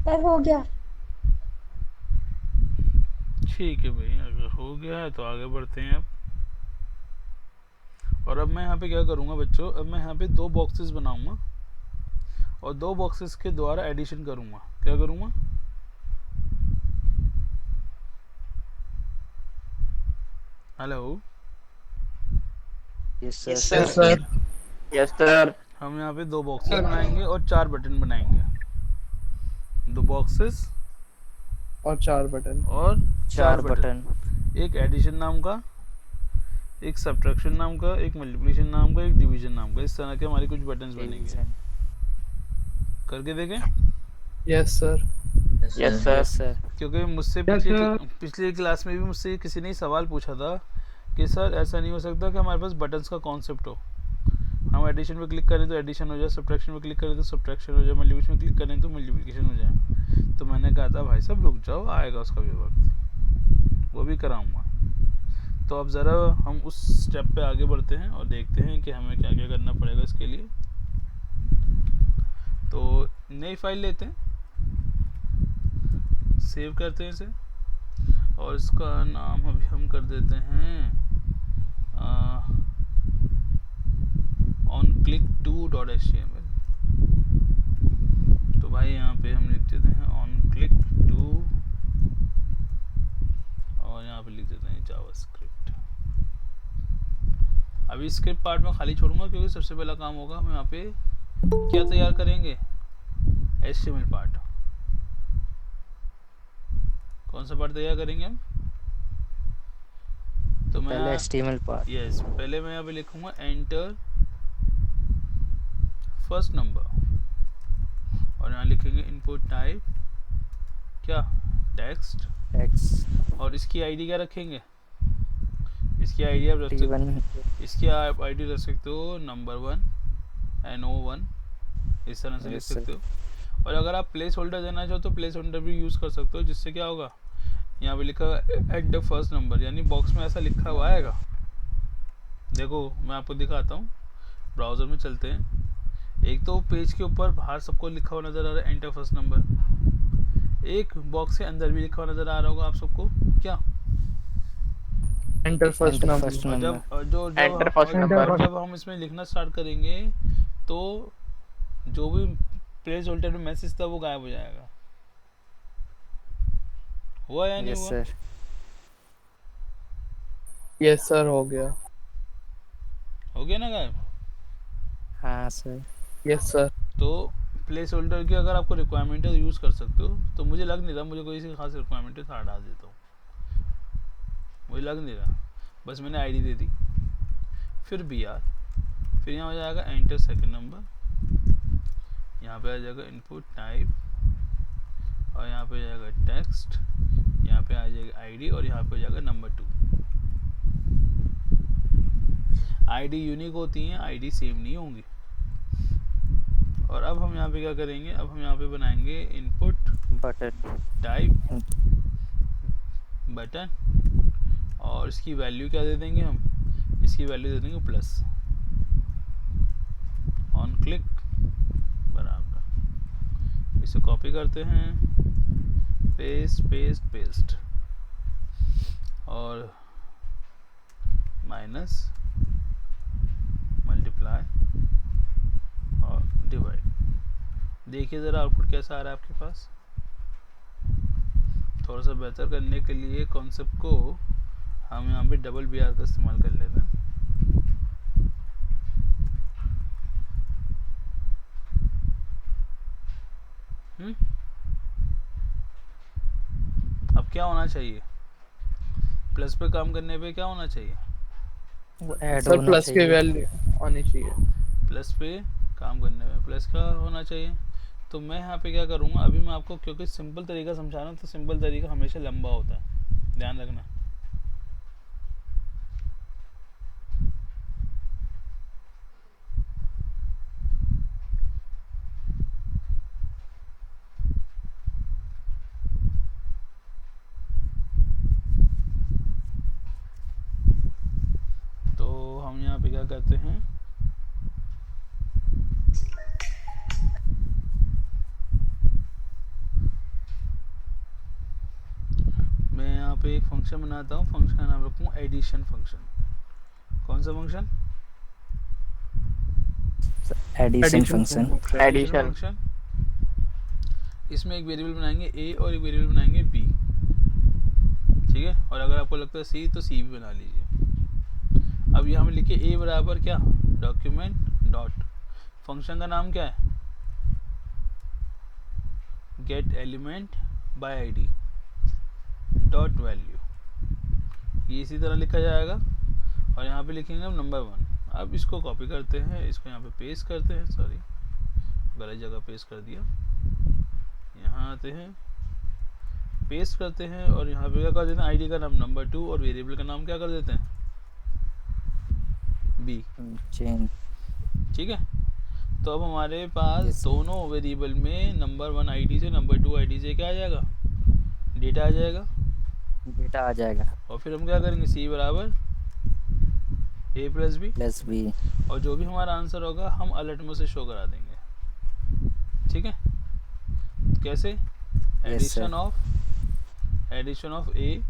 सर हो गया। ठीक है भाई, अगर हो गया है तो आगे बढ़ते हैं अब। और अब मैं यहाँ पे क्या करूँगा बच्चों, अब मैं यहाँ पे दो बॉक्सेस बनाऊँगा और दो बॉक्सेस के द्वारा एडिशन करूँगा। क्या करूँगा? Hello, yes Yes, sir. sir. Sir. Yes, sir. हम यहाँ पे दो बॉक्सेस बनाएंगे और 4 बटन बनाएंगे। दो बॉक्सेस और 4 बटन। और 4 बटन। एक एडिशन नाम का, एक सब्ट्रैक्शन नाम का, एक मल्टीप्लिकेशन नाम का, एक डिवीजन नाम का। इस तरह के हमारे कुछ बटन्स बनेंगे। डिवीजन। करके देखें। Yes, sir. Yes, sir. Yes sir. क्योंकि मुझसे पिछली क्लास में भी मुझसे किसी ने सवाल पूछा था कि सर ऐसा नहीं हो सकता कि हमारे पास बटन्स का कॉन्सेप्ट हो, हम एडिशन पे क्लिक करें तो एडिशन हो जाए, सब्ट्रैक्शन पे क्लिक करें तो सब्ट्रैक्शन हो जाए, मल्टीप्लिकेशन पे क्लिक करें तो मल्टीप्लिकेशन हो जाए। तो मैंने कहा था भाई साहब रुक जाओ, आएगा उसका भी वक्त, वो भी कराऊंगा। तो अब ज़रा हम उस स्टेप पे आगे बढ़ते हैं और देखते हैं कि हमें क्या क्या करना पड़ेगा इसके लिए। तो नई फाइल लेते हैं, सेव करते हैं इसे, और इसका नाम अभी हम कर देते हैं onclick2.html। तो भाई यहाँ पे हम लिख देते हैं onclick2 और यहाँ पे लिख देते हैं जावास्क्रिप्ट। अभी स्क्रिप्ट पार्ट में खाली छोड़ूंगा क्योंकि सबसे पहला काम होगा हम यहाँ पे क्या तैयार करेंगे, HTML पार्ट। कौन सा पार्ट तैयार करेंगे हम? तो मैं पहले HTML पार्ट। यस, पहले मैं यहाँ पे लिखूंगा एंटर फर्स्ट नंबर और यहाँ लिखेंगे इनपुट टाइप क्या, टेक्स्ट। और इसकी आईडी क्या रखेंगे, इसकी आईडी आप रख सकते, इसकी आप आईडी रख सकते हो नंबर 1 NO1, इस तरह से लिख सकते हो। और अगर आप प्लेस होल्डर देना चाहो तो प्लेस होल्डर भी यूज़ कर सकते हो, जिससे क्या होगा, यहाँ पे लिखा हुआ एट द फर्स्ट नंबर, यानी बॉक्स में ऐसा लिखा हुआ आएगा। देखो मैं आपको दिखाता हूँ, ब्राउज़र में चलते हैं। एक तो पेज के ऊपर बाहर सबको लिखा हुआ नज़र आ रहा है एंटर फर्स्ट नंबर, एक बॉक्स के अंदर भी लिखा हुआ नज़र आ रहा होगा आप सबको क्या, Enter first number. जब हम इसमें लिखना स्टार्ट करेंगे तो जो भी प्लेस होल्डर में मैसेज था वो गायब हो जाएगा। हुआ या नहीं यस हुआ? सर। Yes, sir. हो गया। हो गया ना गायब? हाँ सर। Yes, sir. तो प्लेस होल्डर की अगर आपको रिक्वायरमेंट है तो यूज़ कर सकते हो। तो मुझे लग नहीं रहा मुझे कोई सी खास रिक्वायरमेंट है, तो डाल देता हूँ, मुझे लग नहीं रहा, बस मैंने आईडी दे दी। फिर BR, फिर यहाँ हो जाएगा एंटर सेकंड नंबर, यहाँ पे आ जाएगा इनपुट टाइप और यहाँ पे आ जाएगा टेक्स्ट, यहाँ पे आ जाएगा आईडी और यहाँ पे आ जाएगा नंबर 2। आईडी यूनिक होती हैं, आईडी सेम नहीं होंगी। और अब हम यहाँ पे क्या करेंगे, अब हम यहाँ पे बनाएंगे इनपुट बटन टाइप बटन और इसकी वैल्यू क्या दे देंगे हम, इसकी वैल्यू दे देंगे प्लस ऑन क्लिक बराबर। इसे कॉपी करते हैं, पेस्ट पेस्ट पेस्ट और माइनस मल्टीप्लाई और डिवाइड। देखिए ज़रा आउटपुट कैसा आ रहा है आपके पास। थोड़ा सा बेहतर करने के लिए कॉन्सेप्ट को हम यहाँ पे डबल BR का इस्तेमाल कर लेते हैं। अब क्या होना चाहिए, प्लस पे काम करने पे क्या होना चाहिए, Sir, plus की वैल्यू आनी चाहिए। प्लस पे काम करने में प्लस का होना चाहिए। तो मैं यहाँ पे क्या करूँगा, अभी मैं आपको क्योंकि सिंपल तरीका समझा रहा हूँ तो सिंपल तरीका हमेशा लंबा होता है, ध्यान रखना। तो हम यहाँ पे क्या करते हैं, मैं यहाँ पे एक फंक्शन बनाता हूँ, फंक्शन का नाम रखूँ एडिशन फंक्शन। कौन सा फंक्शन? Addition function. फंक्शन। इसमें एक वेरिएबल बनाएंगे a और एक वेरिएबल बनाएंगे b, ठीक है। और अगर आपको लगता है c तो c भी बना लीजिए। अब यहाँ में लिखिए a बराबर क्या, डॉक्यूमेंट डॉट, फंक्शन का नाम क्या है, gate element by ID dot value, ये इसी तरह लिखा जाएगा और यहाँ पे लिखेंगे हम नंबर 1। अब इसको कॉपी करते हैं, इसको यहाँ पे पेस्ट करते हैं, सॉरी गलत जगह पेस्ट कर दिया। यहाँ आते हैं, पेस्ट करते हैं और यहाँ पे क्या कर देते हैं, आईडी का नाम नंबर 2 और वेरिएबल का नाम क्या कर देते हैं, बी। चेंज। ठीक है, तो अब हमारे पास Yes. दोनों वेरिएबल में नंबर 1 आईडी से नंबर 2 आईडी से क्या आ जाएगा, डेटा आ जाएगा। डेटा आ जाएगा और फिर हम क्या करेंगे, सी बराबर ए प्लस बी, प्लस बी। और जो भी हमारा आंसर होगा हम अलर्ट में से शो करा देंगे। ठीक है, कैसे, एडिशन ऑफ ए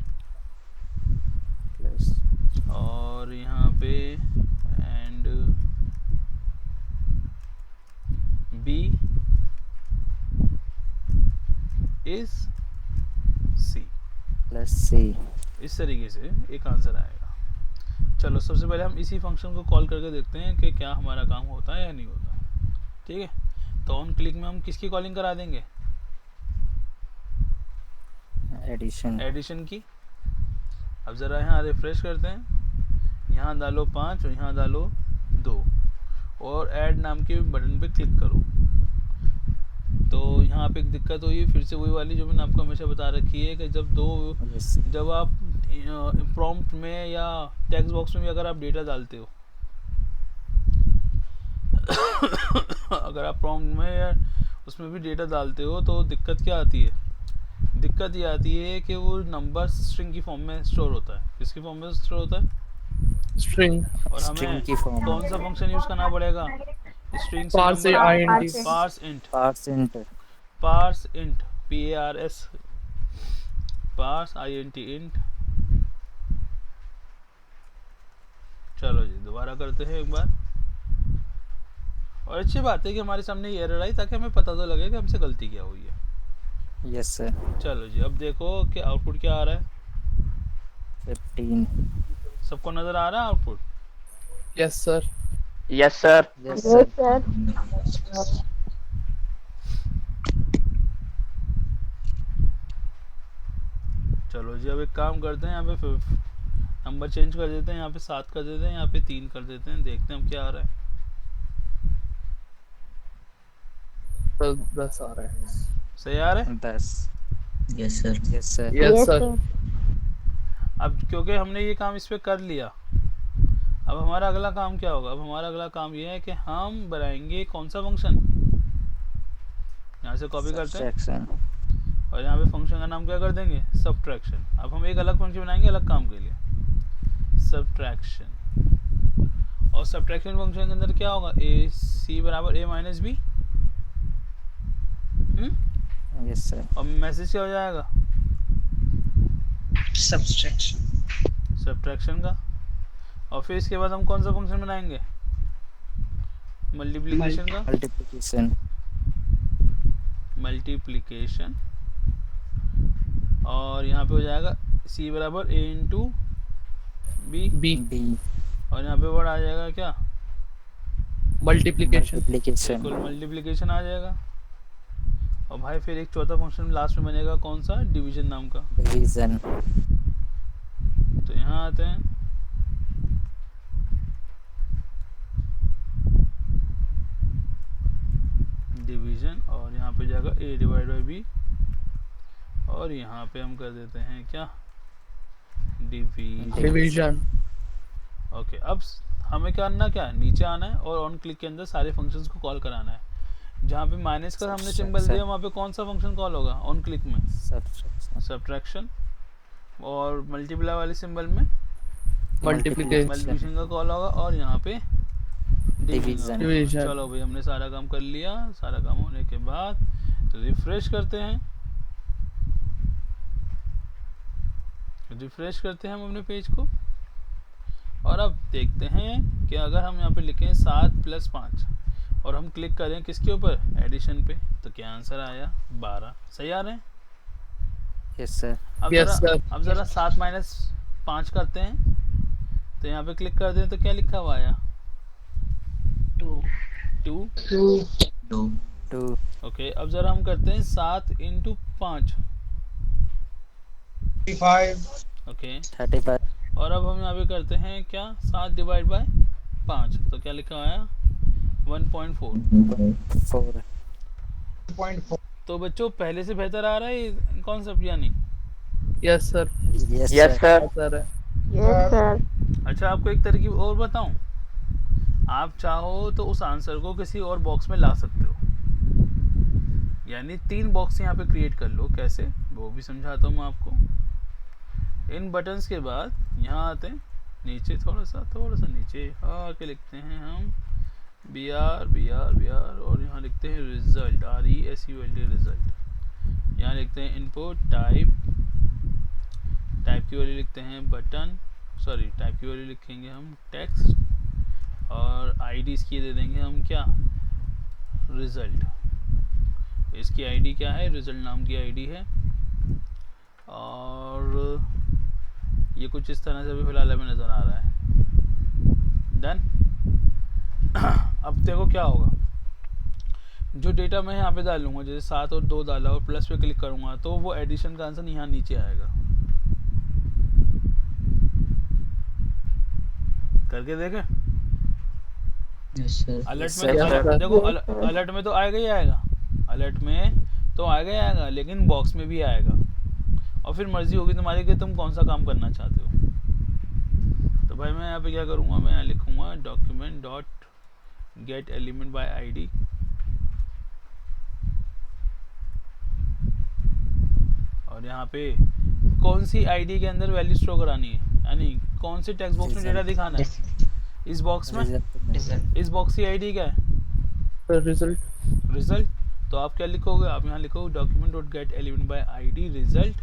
प्लस और यहाँ पे and B is C, plus C. इस तरीके से एक आंसर आएगा। चलो सबसे पहले हम इसी फंक्शन को कॉल करके देखते हैं कि क्या हमारा काम होता है या नहीं होता। ठीक है, तो ऑन क्लिक में हम किसकी कॉलिंग करा देंगे, एडिशन की। अब ज़रा यहाँ रिफ्रेश करते हैं, यहाँ डालो 5 और यहाँ डालो 2 और ऐड नाम के बटन पे क्लिक करो। तो यहाँ पे एक दिक्कत हुई, फिर से वही वाली जो मैंने आपको हमेशा बता रखी है कि जब आप प्रॉम्प्ट में या टेक्स्ट बॉक्स में भी अगर आप डेटा डालते हो अगर आप प्रॉम्प्ट में या उसमें भी डेटा डालते हो तो दिक्कत क्या आती है, दिक्कत ये आती है कि वो नंबर स्ट्रिंग की फॉर्म में स्टोर होता है। किसकी फॉर्म में स्टोर होता है, स्ट्रिंग। और हमें की फॉर्म कौन सा फंक्शन यूज करना पड़ेगा, स्ट्रिंग से parse int parse int parse int। चलो जी दोबारा करते हैं एक बार। और अच्छी बात है कि हमारे सामने ये एरर आई ताकि हमें पता तो लगे कि हमसे गलती क्या हुई है। Yes sir. चलो जी, अब देखो कि आउटपुट क्या आ रहा है, 15। सबको नजर आ रहा है output. Yes sir. Yes, sir. Yes sir. चलो जी, अब एक काम करते हैं, यहाँ पे नंबर चेंज कर देते हैं, यहाँ पे 7 कर देते हैं, यहाँ पे 3 कर देते हैं, देखते हैं हम क्या आ रहा है। तो 10 आ रहा है। सही आ रहा है। 10। Yes sir. Yes sir. Yes sir. अब क्योंकि हमने ये काम इस पे कर लिया, अब हमारा अगला काम क्या होगा, अब हमारा अगला काम ये है कि हम बनाएंगे कौन सा फंक्शन, यहाँ से कॉपी करते हैं और यहाँ पे फंक्शन का नाम क्या कर देंगे, सब्ट्रैक्शन। अब हम एक अलग फंक्शन बनाएंगे अलग काम के लिए, सब्ट्रैक्शन। और सब्ट्रैक्शन फंक्शन के अंदर क्या होगा, ए सी बराबर ए माइनस बी। Yes sir. और मैसेज क्या हो जाएगा, सब्ट्रैक्शन का। और फिर इसके बाद हम कौन सा फंक्शन बनाएंगे, मल्टीप्लिकेशन का, मल्टीप्लिकेशन। और यहाँ पे हो जाएगा सी बराबर ए इंटू बी, और यहाँ पे वर्ड आ जाएगा क्या, मल्टीप्लिकेशन। बिल्कुल मल्टीप्लिकेशन आ जाएगा। और भाई फिर एक चौथा फंक्शन लास्ट में बनेगा कौन सा, डिवीजन नाम का। डिवीजन। तो यहाँ आते हैं, डिवीजन, और यहाँ पे जाएगा a डिवाइड बाई b, और यहाँ पे हम कर देते हैं क्या, डिवीजन। ओके, अब हमें क्या करना, क्या नीचे आना है और ऑन क्लिक के अंदर सारे फंक्शंस को कॉल कराना है। जहाँ पे माइनस का हमने सिंबल दिया वहाँ पे कौन सा फंक्शन कॉल होगा ऑन क्लिक में, सब्ट्रैक्शन। और मल्टीप्लाई वाले सिंबल में मल्टीप्लिकेशन का कॉल होगा, और यहाँ पे डिवीजन। चलो भाई हमने सारा काम कर लिया। सारा काम होने के बाद रिफ्रेश करते हैं, हम अपने पेज को, और अब देखते हैं कि अगर हम यहाँ पे लिखें 7 + 5 और हम क्लिक करें किसके ऊपर, एडिशन पे, तो क्या आंसर आया, 12। सही आ रहे हैं। Yes sir. अब जरा 7 - 5 करते हैं, तो यहाँ पे क्लिक कर दें तो क्या लिखा हुआ आया, 2। ओके, अब जरा हम करते हैं 7 × 5, 35। ओके, 35। और अब हम यहाँ पे करते हैं क्या, 7 डिवाइड बाय 5, तो क्या लिखा आया 1.4। 4 तो बच्चों पहले से बेहतर आ रहा है ये कॉन्सेप्ट या नहीं? Yes sir. Yes sir. Sir yes sir. अच्छा आपको एक तरकीब और बताऊं, आप चाहो तो उस आंसर को किसी और बॉक्स में ला सकते हो, यानी 3 बॉक्स यहाँ पे क्रिएट कर लो। कैसे वो भी समझाता हूँ मैं आपको। इन बटन्स के बाद यहाँ आते हैं नीचे, थोड़ा सा नीचे आके लिखते हैं हम BR और यहाँ लिखते हैं रिजल्ट, RESULT रिजल्ट। यहाँ लिखते हैं इनपुट, टाइप की वैल्यू लिखते हैं बटन, सॉरी टाइप की वैल्यू लिखेंगे हम टेक्स्ट, और आईडी इसकी दे देंगे हम क्या, रिजल्ट। इसकी आईडी क्या है, रिजल्ट नाम की आईडी है। और ये कुछ इस तरह से भी फिलहाल हमें नज़र आ रहा है। डन। अब देखो क्या होगा, जो डेटा मैं यहाँ पे डालूंगा, जैसे 7 और 2 डाला और प्लस पे क्लिक करूँगा तो वो एडिशन का आंसर यहाँ नीचे आएगा। करके देखें। अलर्ट में देखो, अलर्ट में तो आएगा ही आएगा, अलर्ट में तो आएगा ही आएगा, लेकिन बॉक्स में भी आएगा। और फिर मर्जी होगी तुम्हारी कि तुम कौन सा काम करना चाहते हो। तो भाई मैं यहाँ पे क्या करूँगा, मैं यहाँ लिखूँगा document dot gate element by ID, और यहाँ पे कौन सी आईडी के अंदर वैल्यू स्टोर करानी है, यानी कौन से टेक्स्ट बॉक्स में डेटा दिखाना है। इस बॉक्स में, इस बॉक्स की आईडी क्या है, रिजल्ट। तो आप क्या लिखोगे, आप यहाँ लिखोगे document dot gate element by ID result,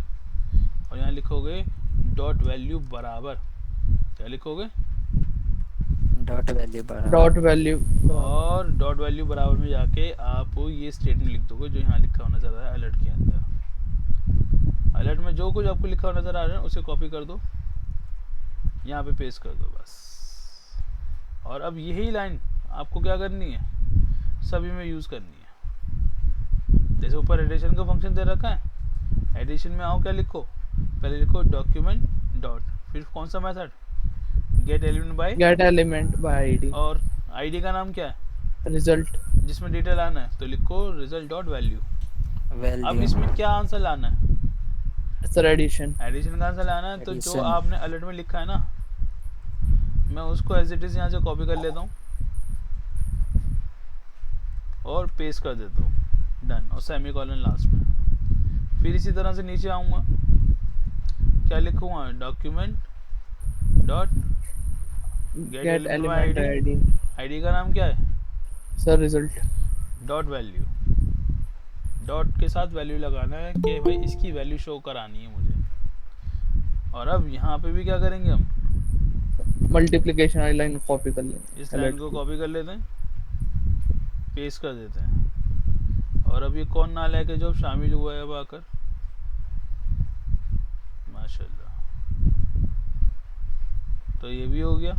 और यहाँ लिखोगे डॉट वैल्यू बराबर, क्या लिखोगे, डॉट वैल्यू और डॉट वैल्यू बराबर में जाके आप ये स्टेटमेंट लिख दोगे जो यहाँ लिखा हुआ नजर आ रहा है अलर्ट के अंदर। अलर्ट में जो कुछ आपको लिखा हुआ नजर आ रहा है उसे कॉपी कर दो, यहाँ पे पेस्ट कर दो बस। और अब यही लाइन आपको क्या करनी है, सभी में यूज़ करनी है। जैसे ऊपर एडिशन का फंक्शन दे रखा है, एडिशन में आओ, क्या लिखो, पहले लिखो डॉक्यूमेंट डॉट, फिर कौन सा method, gate element by ID, और आईडी का नाम क्या है, रिजल्ट, जिसमें डेटा लाना है तो लिखो रिजल्ट डॉट वैल्यू। अब इसमें क्या आंसर लाना है सर, एडिशन का आंसर लाना है। तो जो आपने अलर्ट में लिखा है ना, मैं उसको एज इट इज यहाँ से कॉपी कर लेता हूँ और पेस्ट कर देता हूँ, डन, और सेमीकोलन लास्ट में। फिर इसी तरह से नीचे आऊँगा, क्या लिखूँगा, document dot gate element by ID, ID का नाम क्या है sir, result dot value, dot के साथ वैल्यू लगाना है कि भाई इसकी वैल्यू शो करानी है मुझे। और अब यहाँ पे भी क्या करेंगे हम, मल्टीप्लिकेशन वाली लाइन कॉपी कर लेंगे, इस लाइन को कॉपी कर लेते हैं, पेस्ट कर देते हैं। और अब ये कौन नालायक है जो शामिल हुआ है अब आकर, माशाल्लाह। तो ये भी हो गया।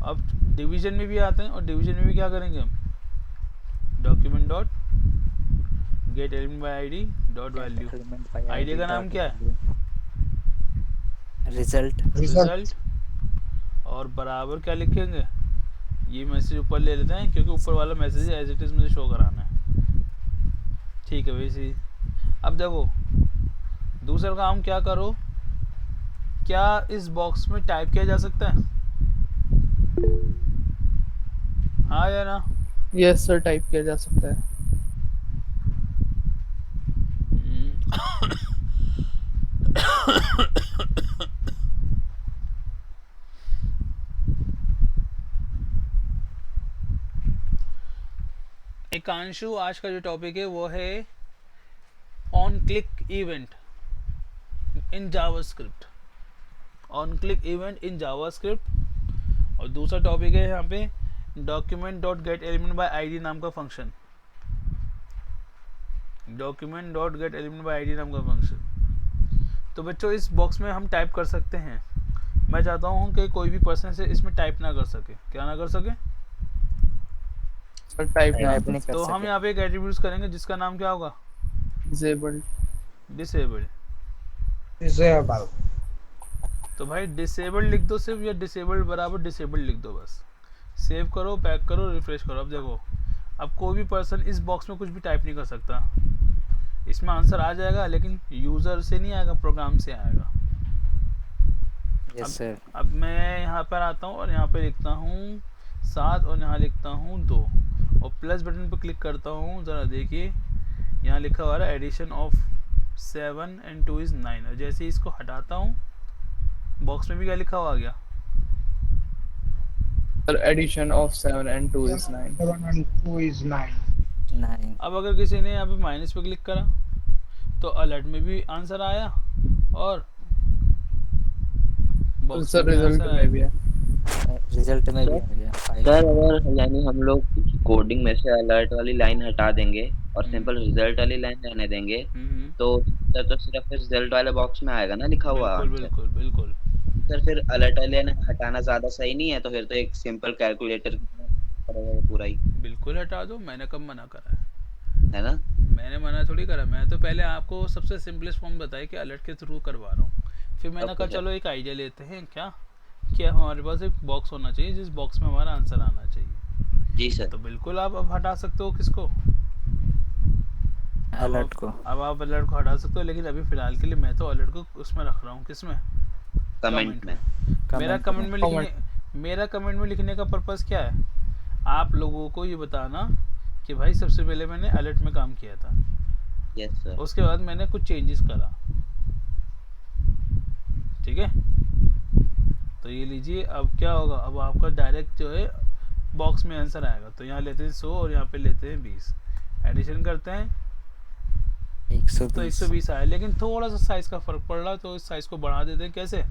अब डिवीजन में भी आते हैं, और डिवीजन में भी क्या करेंगे हम, document dot gate element by ID dot value, ID का नाम क्या है, रिजल्ट, और बराबर क्या लिखेंगे, ये मैसेज ऊपर ले लेते हैं क्योंकि ऊपर वाला मैसेज एज इट इज मुझे शो कराना है, ठीक है वैसे। अब देखो दूसरा काम क्या करो, क्या इस बॉक्स में टाइप किया जा सकता है, हाँ या ना, यस सर, टाइप किया जा सकता है। एकांशु, आज का जो टॉपिक है वो है on click event in JavaScript, on click event in JavaScript. और दूसरा टॉपिक है यहाँ पे document dot gate element by ID नाम का function, document dot gate element by ID नाम का फंक्शन। तो बच्चों इस बॉक्स में हम टाइप कर सकते हैं, मैं चाहता हूँ कि कोई भी पर्सन से इसमें टाइप ना कर सके, क्या ना कर सके, टाइप नहीं कर सके। तो हम यहाँ पे एक एट्रीब्यूट करेंगे जिसका नाम क्या होगा, डिसेबल्ड, तो भाई डिसेबल्ड लिख दो सिर्फ, या डिसेबल्ड बराबर डिसेबल्ड लिख दो बस। सेव करो, बैक करो, रिफ्रेश करो। अब देखो, अब कोई भी पर्सन इस बॉक्स में कुछ भी टाइप नहीं कर सकता। इसमें आंसर आ जाएगा लेकिन यूज़र से नहीं आएगा, प्रोग्राम से आएगा। Yes sir. अब मैं यहाँ पर आता हूँ और यहाँ पे लिखता हूँ 7 और यहाँ लिखता हूँ 2 और प्लस बटन पर क्लिक करता हूँ। ज़रा देखिए यहाँ लिखा हुआ है एडिशन ऑफ 7 and 2 is 9। और जैसे ही इसको हटाता हूँ बॉक्स में भी क्या लिखा हुआ आ गया? Sir addition of 7 and 2 is 9। 7 and 2 is 9। 9। अब अगर किसी ने यहाँ पे माइनस पे क्लिक करा तो अलर्ट में भी आंसर आया और बॉक्स सर में भी रिजल्ट आंसर में आया। भी है। रिजल्ट में भी आ गया। सर अगर यानी हम लोग कोडिंग में से अलर्ट वाली लाइन हटा देंगे और सिंपल रिजल्ट वाली लाइन रहने देंगे तो सिर्फ रिजल्ट वाले बॉक्स में आएगा ना लिखा हुआ बिल्कुल बिल्कुल बिल्कुल। सर फिर अलर्ट वाले लाइन हटाना ज्यादा सही नहीं है? तो फिर तो एक सिंपल कैलकुलेटर करेगा पूरा ही। बिल्कुल हटा दो, मैंने कब मना करा है ना? मैंने मना थोड़ी करा। मैं तो पहले आपको सबसे सिंपलेस्ट फॉर्म बताया कि अलर्ट के थ्रू करवा रहा हूँ। फिर मैंने कहा चलो एक आइडिया लेते हैं क्या हमारे पास एक बॉक्स होना चाहिए जिस बॉक्स में हमारा आंसर आना चाहिए। जी सर। तो बिल्कुल आप अब हटा सकते हो किसको? अलर्ट को। अब आप अलर्ट को हटा सकते हो, लेकिन अभी फिलहाल के लिए मैं तो अलर्ट को उसमें रख रहा हूँ। किसमें? कमेंट में। मेरा कमेंट में लिखने का पर्पस क्या है? आप लोगों को ये बताना कि भाई सबसे पहले मैंने अलर्ट में काम किया था। Yes sir. उसके बाद मैंने कुछ चेंजेस करा। ठीक है, तो ये लीजिए। अब क्या होगा, अब आपका डायरेक्ट जो है बॉक्स में आंसर आएगा। तो यहाँ लेते हैं 100 और यहाँ पे लेते हैं 20, एडिशन करते हैं 120। तो 120 आया, लेकिन थोड़ा सा साइज का फर्क पड़ रहा है तो इस साइज को बढ़ा देते हैं। कैसे?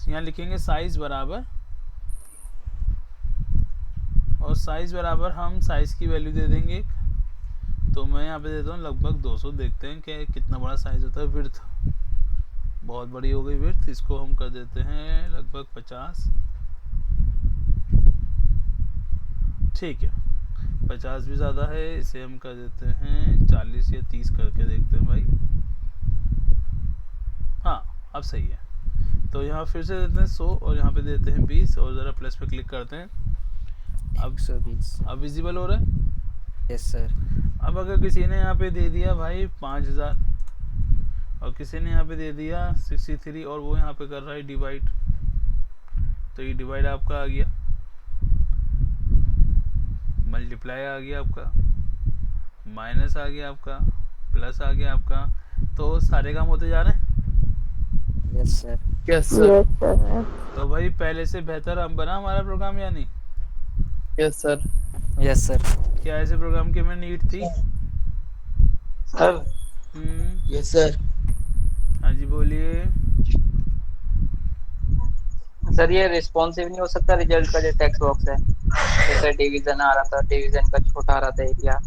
यहाँ लिखेंगे साइज बराबर, और साइज बराबर हम साइज की वैल्यू दे देंगे। तो मैं यहाँ पे देता हूँ लगभग 200। देखते हैं कि कितना बड़ा साइज होता है। विड्थ बहुत बड़ी हो गई विड्थ, इसको हम कर देते हैं लगभग 50। ठीक है, 50 भी ज़्यादा है, इसे हम कर देते हैं 40 या 30 करके देखते हैं भाई। हाँ अब सही है। तो यहाँ फिर से देते हैं 100 और यहाँ पे देते हैं 20 और ज़रा प्लस पे क्लिक करते हैं। अब 120 अब विजिबल हो रहा है? Yes sir. अब अगर किसी ने यहाँ पे दे दिया भाई 5000 और किसी ने यहाँ पे दे दिया 63 और वो यहाँ पे कर रहा है डिवाइड, तो ये डिवाइड आपका आ गया, मल्टीप्लाई आ गया आपका, माइनस आ गया आपका, प्लस आ गया आपका। तो सारे काम होते जा रहे हैं। Yes sir. Yes sir. तो भाई पहले से बेहतर हम बना हमारा प्रोग्राम या नहीं? Yes sir. Yes sir. क्या ऐसे प्रोग्राम की में नीड थी? Sir yes sir. हाँ जी बोलिए। सर ये रिस्पॉन्सिव नहीं हो सकता रिजल्ट का जो टेक्स्ट बॉक्स है, जैसे डिवीजन आ रहा था, डिवीजन का छोटा आ रहा था एरिया।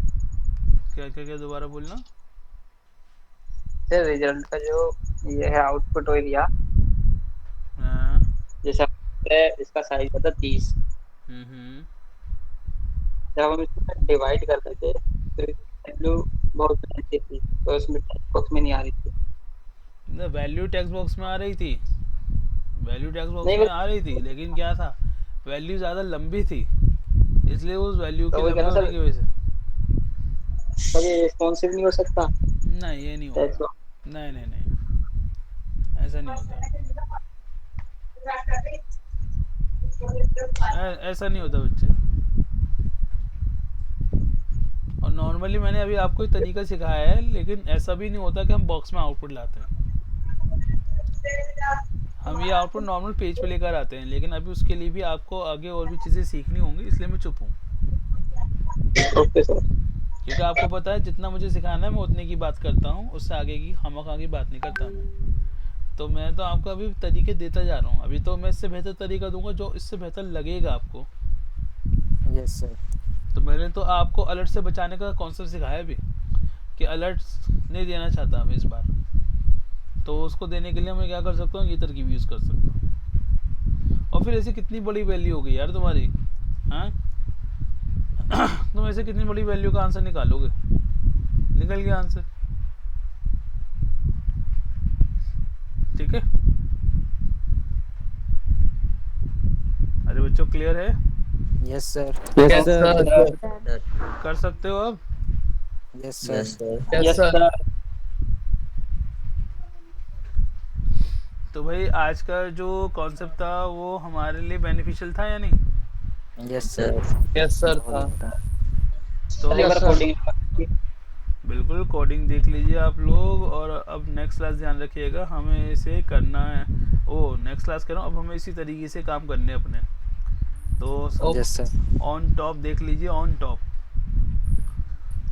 क्या क्या क्या दोबारा बोलना। सर रिजल्ट का जो ये है आउटपुट एरिया, जैसा इसका साइज था 30। जब हम इसको डिवाइड करते थे तो वैल्यू बहुत अच्छी थी, तो इसमें टेक्स्ट बॉक्स में नहीं आ रही थी। वैल्यू टेक्स्ट बॉक्स में आ रही थी, वैल्यू टेक्स्ट बॉक्स में आ रही थी, लेकिन क्या था वैल्यू ज़्यादा लंबी थी, इसलिए उस वैल्यू के लंबे होने की वजह से। सर ये रिस्पॉन्सिव नहीं हो सकता? नहीं ये नहीं होगा। नहीं नहीं नहीं ऐसा नहीं होता, ऐसा नहीं होता बच्चे। और नॉर्मली मैंने अभी आपको एक तरीका सिखाया है, लेकिन ऐसा भी नहीं होता कि हम बॉक्स में आउटपुट लाते हैं। हम ये आउटपुट नॉर्मल पेज पे लेकर आते हैं, लेकिन अभी उसके लिए भी आपको आगे और भी चीज़ें सीखनी होंगी, इसलिए मैं चुप हूँ। Okay sir. क्योंकि आपको पता है जितना मुझे सिखाना है मैं उतने की बात करता हूँ, उससे आगे की खामखा की बात नहीं करता मैं। तो मैं तो आपको अभी तरीके देता जा रहा हूँ। अभी तो मैं इससे बेहतर तरीका दूंगा जो इससे बेहतर लगेगा आपको। Yes sir. तो मैंने तो आपको अलर्ट से बचाने का कॉन्सेप्ट सिखाया भी, कि अलर्ट नहीं देना चाहता मैं इस बार, तो उसको देने के लिए मैं क्या कर सकता हूँ, ये तरकीब यूज़ कर सकता हूँ। और फिर ऐसी कितनी बड़ी वैल्यू हो गई यार तुम्हारी, हाँ तुम ऐसे कितनी बड़ी वैल्यू का आंसर निकालोगे? निकल गया आंसर। ठीक है। अरे बच्चों क्लियर है? Yes sir. Yes, sir. कर सकते हो अब? Yes sir. Yes, sir. तो भाई आज का जो कॉन्सेप्ट था वो हमारे लिए बेनिफिशियल था या नहीं? Yes sir. Yes, sir. तो एक बार कोडिंग बिल्कुल कोडिंग देख लीजिए आप लोग। और अब नेक्स्ट क्लास ध्यान रखिएगा, हमें इसे करना है। ओ नेक्स्ट क्लास कह रहा हूँ, अब हमें इसी तरीके से काम करने हैं अपने। तो यस सर। ऑन टॉप देख लीजिए, ऑन टॉप।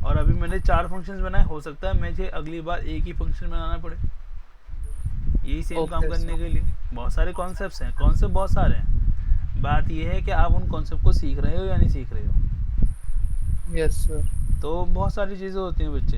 और अभी मैंने 4 फंक्शंस बनाए, हो सकता है मुझे अगली बार एक ही फंक्शन बनाना पड़े यही सेम Okay, काम करने sir. के लिए। बहुत सारे कॉन्सेप्ट्स हैं, कॉन्सेप्ट बहुत सारे हैं। बात यह है कि आप उन कॉन्सेप्ट को सीख रहे हो या नहीं सीख रहे हो। Yes, sir. तो बहुत सारी चीज़ें होती हैं बच्चे।